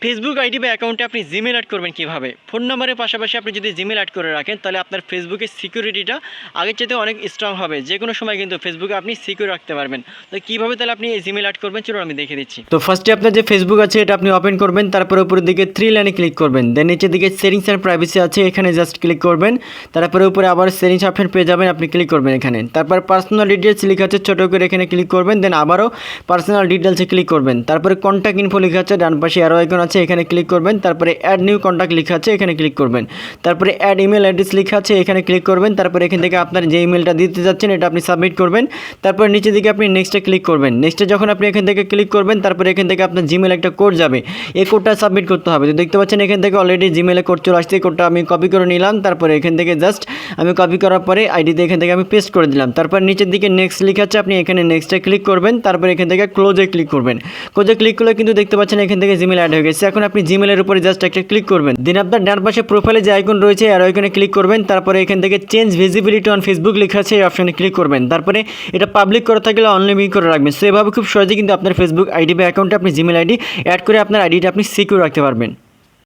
Facebook ID বা অ্যাকাউন্টে আপনি জিমেল অ্যাড করবেন কীভাবে? ফোন নাম্বারের পাশাপাশি আপনি যদি জিমেল অ্যাড করে রাখেন তাহলে আপনার ফেসবুকের সিকিউরিটিটা আগের চাইতে অনেক স্ট্রং হবে। যে কোনো সময় কিন্তু ফেসবুকে আপনি সিকিউর রাখতে পারবেন। তো কীভাবে তাহলে আপনি এই জিমেল অ্যাড করবেন চলুন আমি দেখিয়ে দিচ্ছি। তো ফার্স্টে আপনার যে ফেসবুক আছে এটা আপনি ওপেন করবেন, তারপরে উপরের দিকে 3 লাইনে ক্লিক করবেন, দেন নিচের দিকে সেটিংস অ্যান্ড প্রাইভেসি আছে এখানে জাস্ট ক্লিক করবেন, তারপরে উপরে আবার সেটিংস অপশন পেয়ে যাবেন, আপনি ক্লিক করবেন এখানে, তারপর পার্সোনাল ডিটেলস লেখা আছে ছোটো করে এখানে ক্লিক করবেন, দেন আবারও পার্সোনাল ডিটেলসে ক্লিক করবেন, তারপরে কন্ট্যাক্ট ইনফো লেখা আছে ডান পাশে অ্যারো আইকন আছে এখানে ক্লিক করবেন, তারপরে অ্যাড নিউ কন্ট্যাক্ট লেখা আছে এখানে ক্লিক করবেন, তারপরে অ্যাড ইমেল অ্যাড্রেস লেখা আছে এখানে ক্লিক করবেন, তারপরে এখান থেকে আপনার যে ইমেলটা দিতে যাচ্ছেন এটা আপনি সাবমিট করবেন, তারপর নিচের দিকে আপনি নেক্সটে ক্লিক করবেন, নেক্সটে যখন আপনি এখান থেকে ক্লিক করবেন তারপরে এখান থেকে আপনার জিমেল একটা কোড যাবে, এই কোডটা সাবমিট করতে হবে। তো দেখতে পাচ্ছেন এখান থেকে অলরেডি জিমেলে কোড চলে আসছে, কোডটা আমি কপি করে নিলাম, তারপরে এখান থেকে জাস্ট আমি কপি করার পরে আইডিতে এখান থেকে আমি পেস্ট করে দিলাম, তারপর নিচের দিকে নেক্সট লেখা আছে আপনি এখানে নেক্সটে ক্লিক করবেন, তারপর এখান থেকে ক্লোজে ক্লিক করবেন, ক্লোজে ক্লিক করলে কিন্তু দেখতে পাচ্ছেন এখান থেকে জিমেল অ্যাড হয়ে গেছে। এখন আপনি জিমেলের উপরে জাস্ট একটা ক্লিক করবেন, দেন আপনার ডান পাশে প্রোফাইলে যে আইকন রয়েছে আর আইকনে ক্লিক করবেন, তারপরে এখান থেকে চেঞ্জ ভিজিবিলিটি অন ফেসবুক লেখা আছে এই অপশনে ক্লিক করবেন, তারপরে এটা পাবলিক করা থাকলে অনলাইন করে রাখবেন। সো এভাবে খুব সহজে কিন্তু আপনার ফেসবুক আইডি বা অ্যাকাউন্টে আপনি জিমেল আইডি অ্যাড করে আপনার আইডিটা আপনি সিকিউর রাখতে পারবেন।